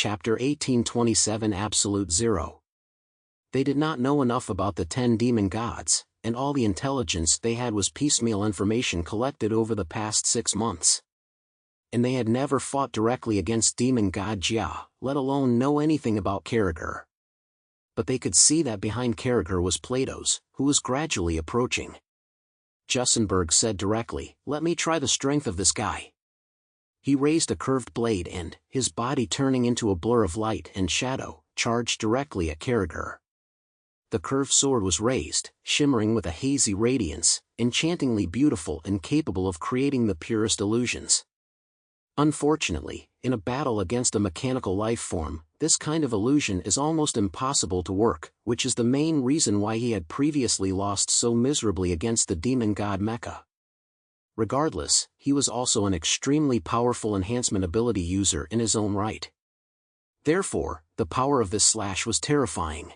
Chapter 1827 Absolute Zero. They did not know enough about the 10 demon gods, and all the intelligence they had was piecemeal information collected over the past 6 months. And they had never fought directly against demon god Jia, let alone know anything about Karagher. But they could see that behind Karagher was Plato's, who was gradually approaching. Jussenberg said directly, "Let me try the strength of this guy." He raised a curved blade and, his body turning into a blur of light and shadow, charged directly at Karagher. The curved sword was raised, shimmering with a hazy radiance, enchantingly beautiful and capable of creating the purest illusions. Unfortunately, in a battle against a mechanical life form, this kind of illusion is almost impossible to work, which is the main reason why he had previously lost so miserably against the demon god Mecha. Regardless, he was also an extremely powerful enhancement ability user in his own right. Therefore, the power of this slash was terrifying.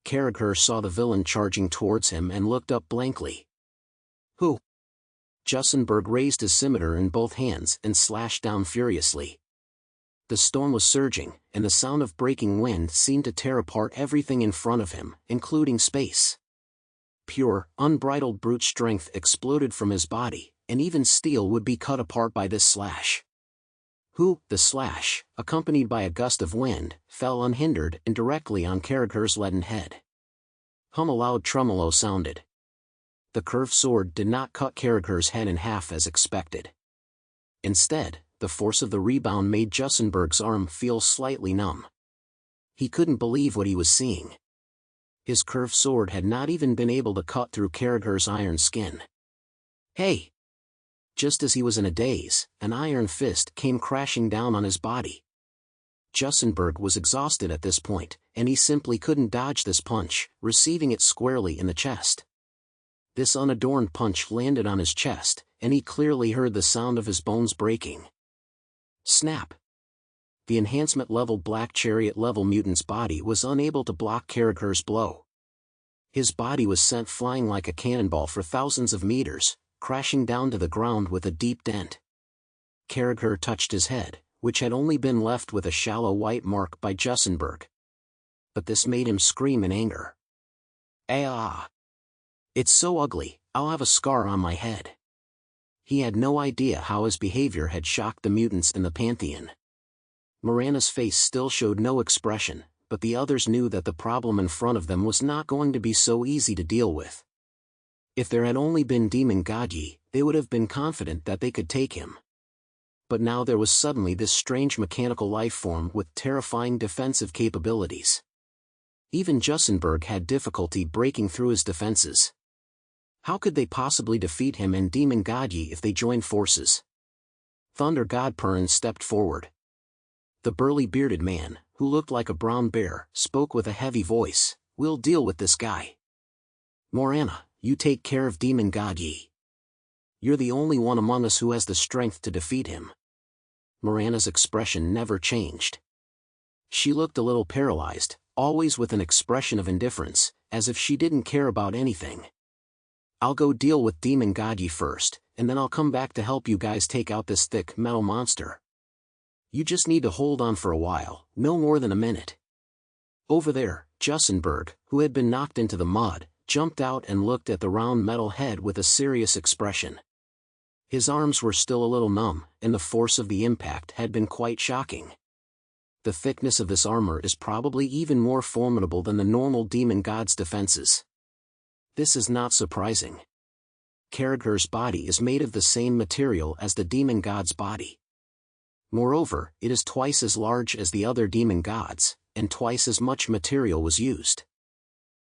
Karagher saw the villain charging towards him and looked up blankly. "Who?" Jussenberg raised his scimitar in both hands and slashed down furiously. The storm was surging, and the sound of breaking wind seemed to tear apart everything in front of him, including space. Pure, unbridled brute strength exploded from his body, and even steel would be cut apart by this slash. The slash, accompanied by a gust of wind, fell unhindered and directly on Karagher's leaden head. A loud tremolo sounded. The curved sword did not cut Karagher's head in half as expected. Instead, the force of the rebound made Jussenberg's arm feel slightly numb. He couldn't believe what he was seeing. His curved sword had not even been able to cut through Karagher's iron skin. "Hey!" Just as he was in a daze, an iron fist came crashing down on his body. Jussenberg was exhausted at this point, and he simply couldn't dodge this punch, receiving it squarely in the chest. This unadorned punch landed on his chest, and he clearly heard the sound of his bones breaking. Snap! The enhancement-level Black Chariot-level mutant's body was unable to block Karagher's blow. His body was sent flying like a cannonball for thousands of meters, crashing down to the ground with a deep dent. Karagher touched his head, which had only been left with a shallow white mark by Jussenberg. But this made him scream in anger. "Ah! It's so ugly, I'll have a scar on my head." He had no idea how his behavior had shocked the mutants in the Pantheon. Morana's face still showed no expression, but the others knew that the problem in front of them was not going to be so easy to deal with. If there had only been Demon Godyi, they would have been confident that they could take him. But now there was suddenly this strange mechanical life form with terrifying defensive capabilities. Even Jussenberg had difficulty breaking through his defenses. How could they possibly defeat him and Demon Godyi if they joined forces? Thunder God Purin stepped forward. The burly bearded man, who looked like a brown bear, spoke with a heavy voice, "We'll deal with this guy. Morana, you take care of Demon Godyi. You're the only one among us who has the strength to defeat him." Morana's expression never changed. She looked a little paralyzed, always with an expression of indifference, as if she didn't care about anything. "I'll go deal with Demon Godyi first, and then I'll come back to help you guys take out this thick metal monster. You just need to hold on for a while, no more than a minute." Over there, Jussenberg, who had been knocked into the mud, jumped out and looked at the round metal head with a serious expression. His arms were still a little numb, and the force of the impact had been quite shocking. The thickness of this armor is probably even more formidable than the normal demon god's defenses. This is not surprising. Karagher's body is made of the same material as the demon god's body. Moreover, it is twice as large as the other demon gods, and twice as much material was used.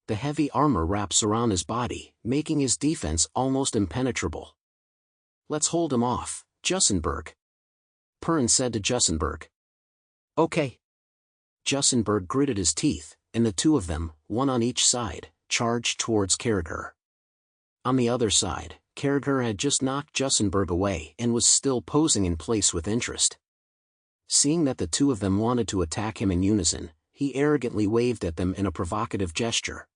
The heavy armor wraps around his body, making his defense almost impenetrable. "Let's hold him off, Jussenberg," Purin said to Jussenberg. "Okay." Jussenberg gritted his teeth, and the two of them, one on each side, charged towards Karagher. On the other side, Karagher had just knocked Jussenberg away and was still posing in place with interest. Seeing that the two of them wanted to attack him in unison, he arrogantly waved at them in a provocative gesture.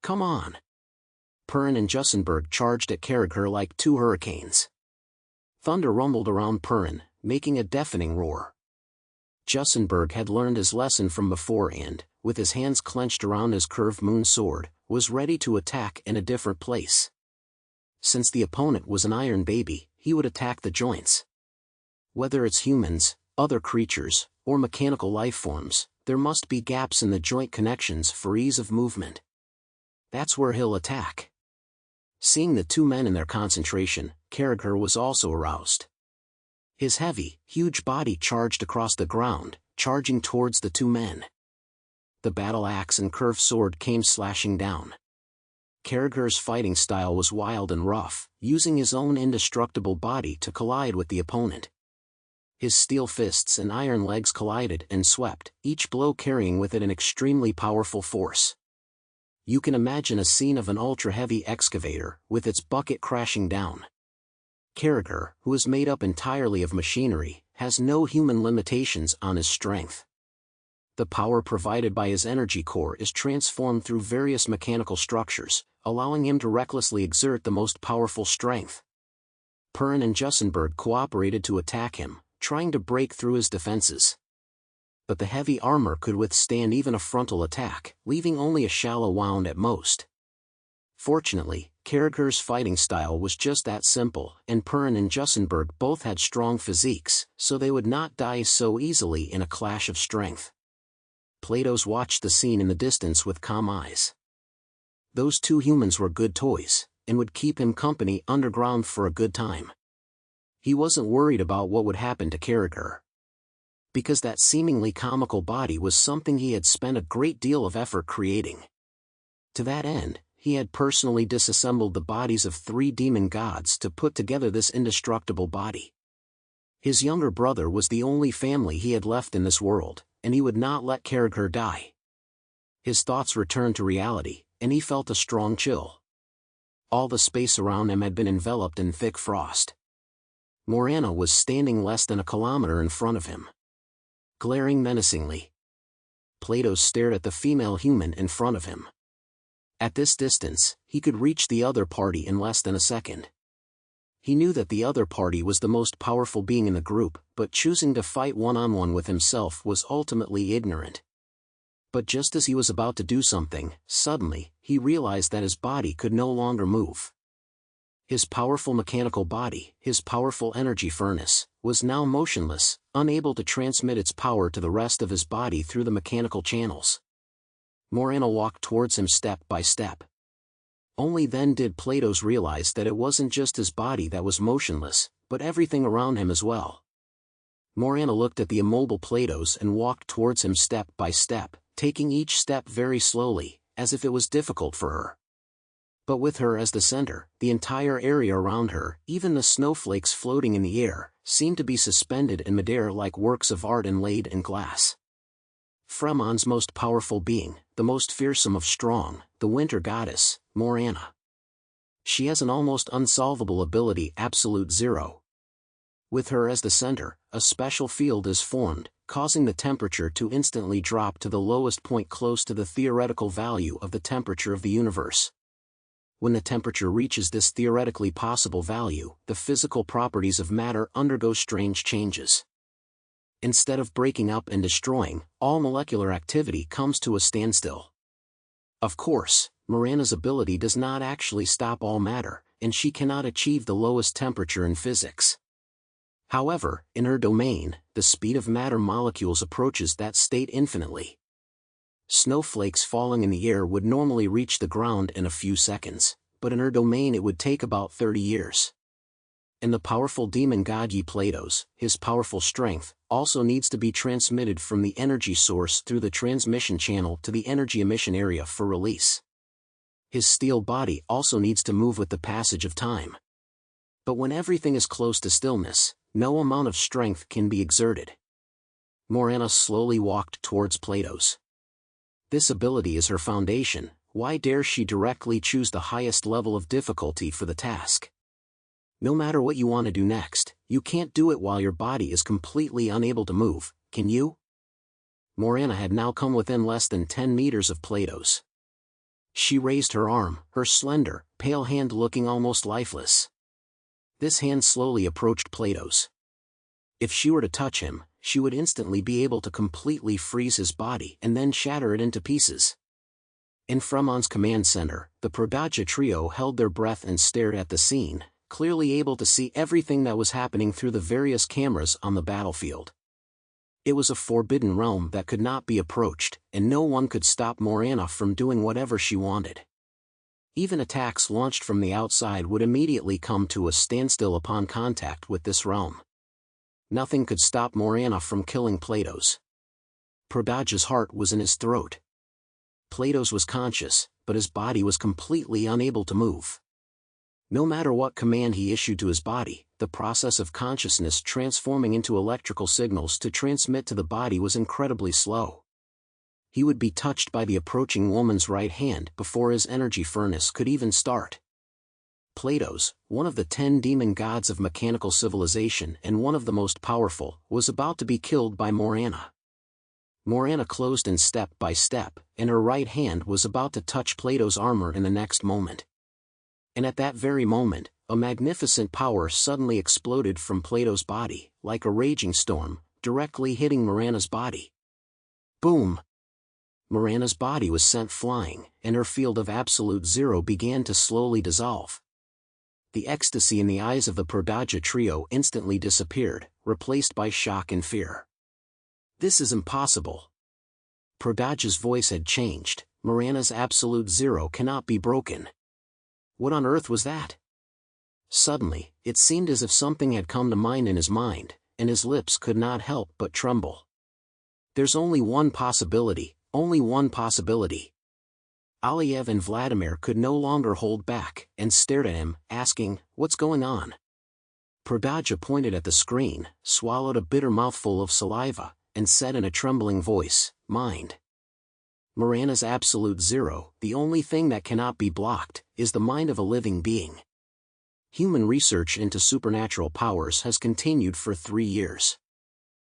"Come on." Purin and Jussenberg charged at Karagher like two hurricanes. Thunder rumbled around Purin, making a deafening roar. Jussenberg had learned his lesson from before and, with his hands clenched around his curved moon sword, was ready to attack in a different place. Since the opponent was an iron baby, he would attack the joints. Whether it's humans, other creatures, or mechanical life forms, there must be gaps in the joint connections for ease of movement. That's where he'll attack. Seeing the two men in their concentration, Carragher was also aroused. His heavy, huge body charged across the ground, charging towards the two men. The battle axe and curved sword came slashing down. Carragher's fighting style was wild and rough, using his own indestructible body to collide with the opponent. His steel fists and iron legs collided and swept, each blow carrying with it an extremely powerful force. You can imagine a scene of an ultra-heavy excavator, with its bucket crashing down. Carragher, who is made up entirely of machinery, has no human limitations on his strength. The power provided by his energy core is transformed through various mechanical structures, allowing him to recklessly exert the most powerful strength. Perrin and Jussenberg cooperated to attack him, trying to break through his defenses. But the heavy armor could withstand even a frontal attack, leaving only a shallow wound at most. Fortunately, Carragher's fighting style was just that simple, and Perrin and Jussenberg both had strong physiques, so they would not die so easily in a clash of strength. Platos watched the scene in the distance with calm eyes. Those two humans were good toys, and would keep him company underground for a good time. He wasn't worried about what would happen to Carragher, because that seemingly comical body was something he had spent a great deal of effort creating. To that end, he had personally disassembled the bodies of 3 demon gods to put together this indestructible body. His younger brother was the only family he had left in this world, and he would not let Carragher die. His thoughts returned to reality, and he felt a strong chill. All the space around him had been enveloped in thick frost. Morana was standing less than a kilometer in front of him, glaring menacingly. Plato stared at the female human in front of him. At this distance, he could reach the other party in less than a second. He knew that the other party was the most powerful being in the group, but choosing to fight one-on-one with himself was ultimately ignorant. But just as he was about to do something, suddenly, he realized that his body could no longer move. His powerful mechanical body, his powerful energy furnace, was now motionless, unable to transmit its power to the rest of his body through the mechanical channels. Morana walked towards him step by step. Only then did Platos realize that it wasn't just his body that was motionless, but everything around him as well. Morana looked at the immobile Platos and walked towards him step by step, taking each step very slowly, as if it was difficult for her. But with her as the center, the entire area around her, even the snowflakes floating in the air, seemed to be suspended in midair like works of art inlaid in glass. Fremon's most powerful being, the most fearsome of strong, the winter goddess, Morana. She has an almost unsolvable ability, absolute zero. With her as the center, a special field is formed, causing the temperature to instantly drop to the lowest point close to the theoretical value of the temperature of the universe. When the temperature reaches this theoretically possible value, the physical properties of matter undergo strange changes. Instead of breaking up and destroying, all molecular activity comes to a standstill. Of course, Morana's ability does not actually stop all matter, and she cannot achieve the lowest temperature in physics. However, in her domain, the speed of matter molecules approaches that state infinitely. Snowflakes falling in the air would normally reach the ground in a few seconds, but in her domain it would take about 30 years. And the powerful demon god Platos, his powerful strength, also needs to be transmitted from the energy source through the transmission channel to the energy emission area for release. His steel body also needs to move with the passage of time. But when everything is close to stillness, no amount of strength can be exerted. Morana slowly walked towards Platos. This ability is her foundation. Why dare she directly choose the highest level of difficulty for the task? No matter what you want to do next, you can't do it while your body is completely unable to move, can you? Morana had now come within less than 10 meters of Platos. She raised her arm, her slender, pale hand looking almost lifeless. This hand slowly approached Platos. If she were to touch him, she would instantly be able to completely freeze his body and then shatter it into pieces. In Fremon's command center, the Prodaja trio held their breath and stared at the scene, clearly able to see everything that was happening through the various cameras on the battlefield. It was a forbidden realm that could not be approached, and no one could stop Morana from doing whatever she wanted. Even attacks launched from the outside would immediately come to a standstill upon contact with this realm. Nothing could stop Morana from killing Platos. Prodaja's heart was in his throat. Platos was conscious, but his body was completely unable to move. No matter what command he issued to his body, the process of consciousness transforming into electrical signals to transmit to the body was incredibly slow. He would be touched by the approaching woman's right hand before his energy furnace could even start. Platos, one of the 10 demon gods of mechanical civilization and one of the most powerful, was about to be killed by Morana. Morana closed in step by step, and her right hand was about to touch Plato's armor in the next moment. And at that very moment, a magnificent power suddenly exploded from Plato's body, like a raging storm, directly hitting Morana's body. Boom! Morana's body was sent flying, and her field of absolute zero began to slowly dissolve. The ecstasy in the eyes of the Prodaja trio instantly disappeared, replaced by shock and fear. This is impossible. Prodaja's voice had changed. Morana's absolute zero cannot be broken. What on earth was that? Suddenly, it seemed as if something had come to mind in his mind, and his lips could not help but tremble. There's only one possibility, only one possibility. Aliev and Vladimir could no longer hold back, and stared at him, asking, "What's going on?" Prodaja pointed at the screen, swallowed a bitter mouthful of saliva, and said in a trembling voice, "Mind." Morana's absolute zero, the only thing that cannot be blocked, is the mind of a living being. Human research into supernatural powers has continued for 3 years.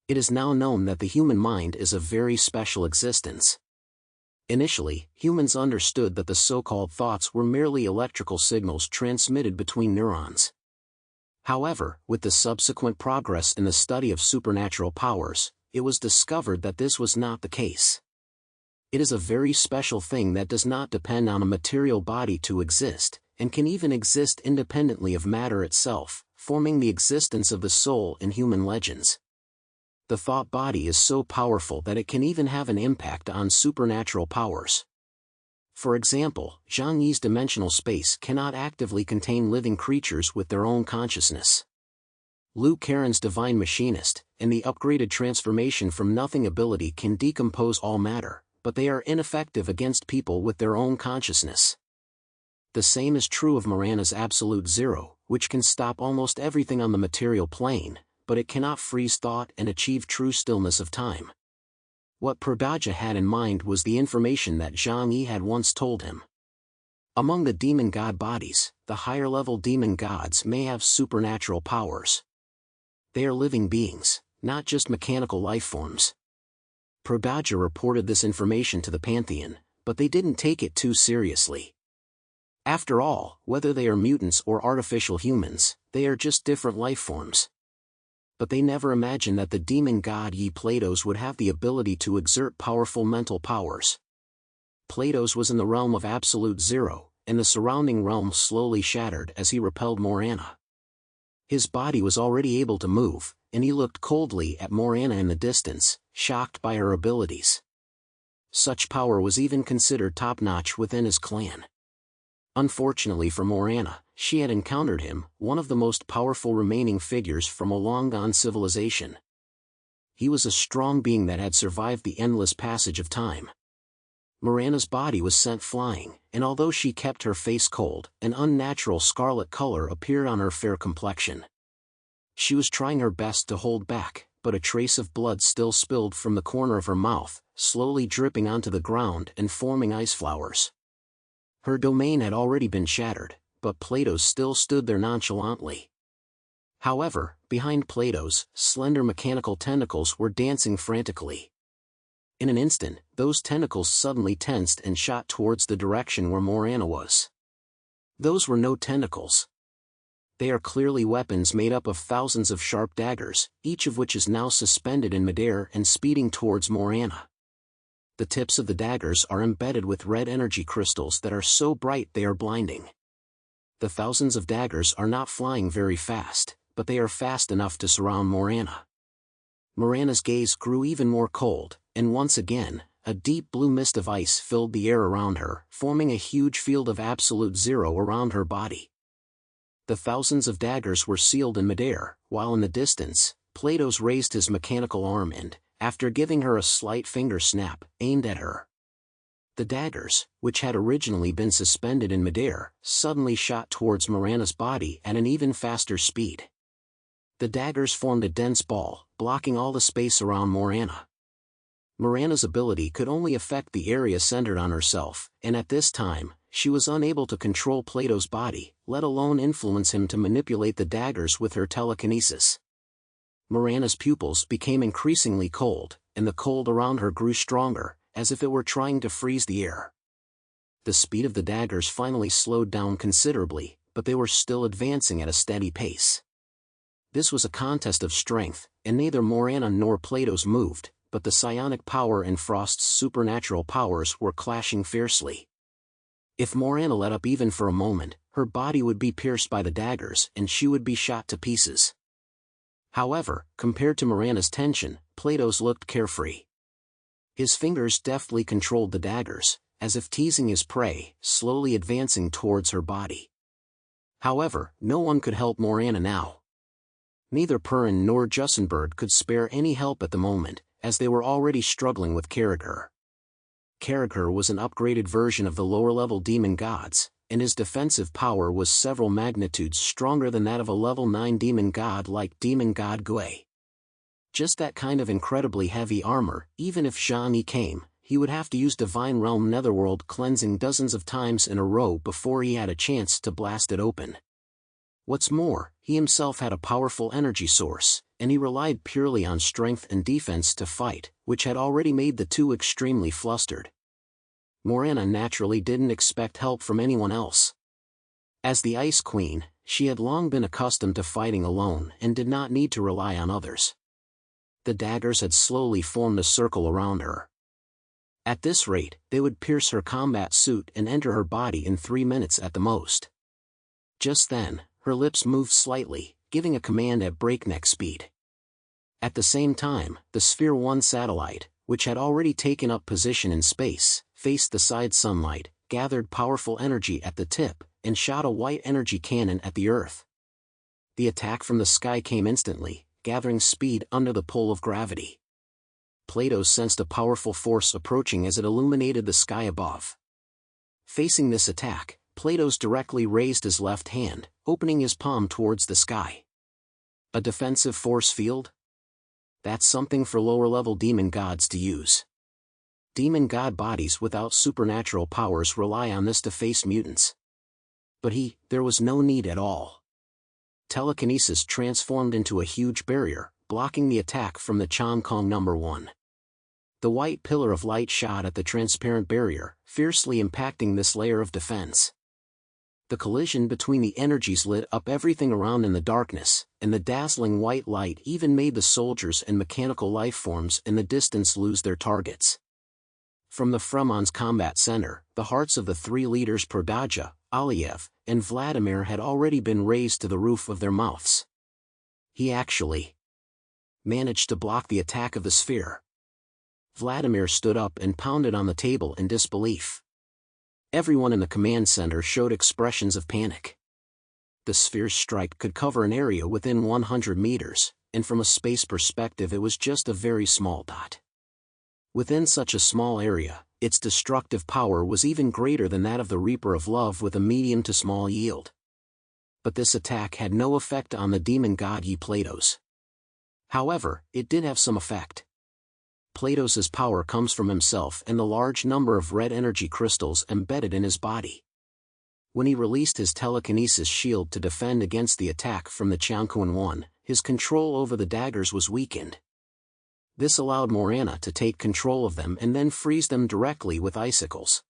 It is now known that the human mind is a very special existence. Initially, humans understood that the so-called thoughts were merely electrical signals transmitted between neurons. However, with the subsequent progress in the study of supernatural powers, it was discovered that this was not the case. It is a very special thing that does not depend on a material body to exist, and can even exist independently of matter itself, forming the existence of the soul in human legends. The thought body is so powerful that it can even have an impact on supernatural powers. For example, Zhang Yi's dimensional space cannot actively contain living creatures with their own consciousness. Liu Karen's divine machinist, and the upgraded transformation from nothing ability can decompose all matter, but they are ineffective against people with their own consciousness. The same is true of Morana's absolute zero, which can stop almost everything on the material plane, but it cannot freeze thought and achieve true stillness of time. What Prodaja had in mind was the information that Zhang Yi had once told him. Among the demon god bodies, the higher-level demon gods may have supernatural powers. They are living beings, not just mechanical life forms. Prodaja reported this information to the Pantheon, but they didn't take it too seriously. After all, whether they are mutants or artificial humans, they are just different life forms. But they never imagined that the demon god Yi Platos would have the ability to exert powerful mental powers. Platos was in the realm of absolute zero, and the surrounding realm slowly shattered as he repelled Morana. His body was already able to move, and he looked coldly at Morana in the distance, shocked by her abilities. Such power was even considered top-notch within his clan. Unfortunately for Morana, she had encountered him, one of the most powerful remaining figures from a long-gone civilization. He was a strong being that had survived the endless passage of time. Morana's body was sent flying, and although she kept her face cold, an unnatural scarlet color appeared on her fair complexion. She was trying her best to hold back, but a trace of blood still spilled from the corner of her mouth, slowly dripping onto the ground and forming ice flowers. Her domain had already been shattered, but Platos still stood there nonchalantly. However, behind Platos, slender mechanical tentacles were dancing frantically. In an instant, those tentacles suddenly tensed and shot towards the direction where Morana was. Those were no tentacles. They are clearly weapons made up of thousands of sharp daggers, each of which is now suspended in midair and speeding towards Morana. The tips of the daggers are embedded with red energy crystals that are so bright they are blinding. The thousands of daggers are not flying very fast, but they are fast enough to surround Morana. Morana's gaze grew even more cold, and once again, a deep blue mist of ice filled the air around her, forming a huge field of absolute zero around her body. The thousands of daggers were sealed in midair, while in the distance, Platos raised his mechanical arm and, after giving her a slight finger snap, aimed at her. The daggers, which had originally been suspended in midair, suddenly shot towards Morana's body at an even faster speed. The daggers formed a dense ball, blocking all the space around Morana. Morana's ability could only affect the area centered on herself, and at this time, she was unable to control Plato's body, let alone influence him to manipulate the daggers with her telekinesis. Morana's pupils became increasingly cold, and the cold around her grew stronger, as if it were trying to freeze the air. The speed of the daggers finally slowed down considerably, but they were still advancing at a steady pace. This was a contest of strength, and neither Morana nor Platos moved, but the psionic power and Frost's supernatural powers were clashing fiercely. If Morana let up even for a moment, her body would be pierced by the daggers and she would be shot to pieces. However, compared to Morana's tension, Platos looked carefree. His fingers deftly controlled the daggers, as if teasing his prey, slowly advancing towards her body. However, no one could help Morana now. Neither Perrin nor Jussenberg could spare any help at the moment, as they were already struggling with Carragher. Carragher was an upgraded version of the lower-level demon gods, and his defensive power was several magnitudes stronger than that of a level 9 demon god like Demon God Gui. Just that kind of incredibly heavy armor, even if Zhang Yi came, he would have to use Divine Realm Netherworld cleansing dozens of times in a row before he had a chance to blast it open. What's more, he himself had a powerful energy source, and he relied purely on strength and defense to fight, which had already made the two extremely flustered. Morana naturally didn't expect help from anyone else. As the Ice Queen, she had long been accustomed to fighting alone and did not need to rely on others. The daggers had slowly formed a circle around her. At this rate, they would pierce her combat suit and enter her body in 3 minutes at the most. Just then, her lips moved slightly, giving a command at breakneck speed. At the same time, the Sphere 1 satellite, which had already taken up position in space, faced the side sunlight, gathered powerful energy at the tip, and shot a white energy cannon at the Earth. The attack from the sky came instantly, gathering speed under the pull of gravity. Plato sensed a powerful force approaching as it illuminated the sky above. Facing this attack, Platos directly raised his left hand, opening his palm towards the sky. A defensive force field? That's something for lower-level demon gods to use. Demon god bodies without supernatural powers rely on this to face mutants. But there was no need at all. Telekinesis transformed into a huge barrier, blocking the attack from the Chong Kong No. 1. The white pillar of light shot at the transparent barrier, fiercely impacting this layer of defense. The collision between the energies lit up everything around in the darkness, and the dazzling white light even made the soldiers and mechanical life forms in the distance lose their targets. From the Fremon's combat center, the hearts of the 3 leaders Prodaja, Aliev, and Vladimir had already been raised to the roof of their mouths. He actually managed to block the attack of the sphere. Vladimir stood up and pounded on the table in disbelief. Everyone in the command center showed expressions of panic. The sphere's strike could cover an area within 100 meters, and from a space perspective it was just a very small dot. Within such a small area, its destructive power was even greater than that of the Reaper of Love with a medium to small yield. But this attack had no effect on the demon god Platos. However, it did have some effect. Platos's power comes from himself and the large number of red energy crystals embedded in his body. When he released his telekinesis shield to defend against the attack from the Changkuan 1, his control over the daggers was weakened. This allowed Morana to take control of them and then freeze them directly with icicles.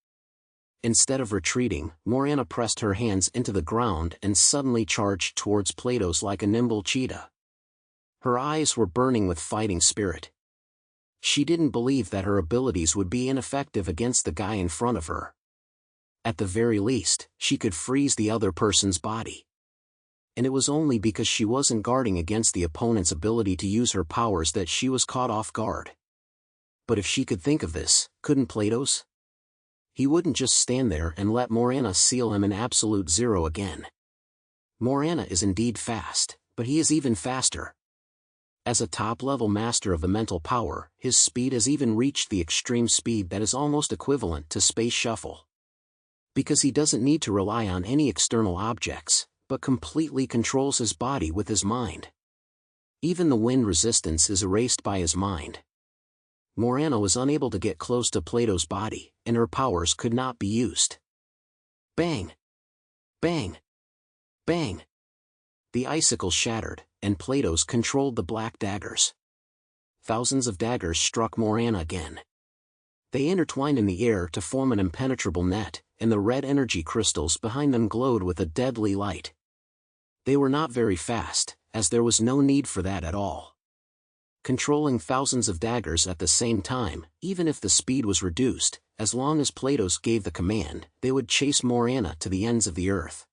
Instead of retreating, Morana pressed her hands into the ground and suddenly charged towards Plato's like a nimble cheetah. Her eyes were burning with fighting spirit. She didn't believe that her abilities would be ineffective against the guy in front of her. At the very least, she could freeze the other person's body. And it was only because she wasn't guarding against the opponent's ability to use her powers that she was caught off guard. But if she could think of this, couldn't Plato's? He wouldn't just stand there and let Morana seal him in absolute zero again. Morana is indeed fast, but he is even faster. As a top-level master of the mental power, his speed has even reached the extreme speed that is almost equivalent to space shuffle. Because he doesn't need to rely on any external objects, but completely controls his body with his mind. Even the wind resistance is erased by his mind. Morana was unable to get close to Plato's body, and her powers could not be used. Bang! Bang! Bang! The icicle shattered, and Plato's controlled the black daggers. Thousands of daggers struck Morana again. They intertwined in the air to form an impenetrable net, and the red energy crystals behind them glowed with a deadly light. They were not very fast, as there was no need for that at all. Controlling thousands of daggers at the same time, even if the speed was reduced, as long as Plato's gave the command, they would chase Morana to the ends of the earth.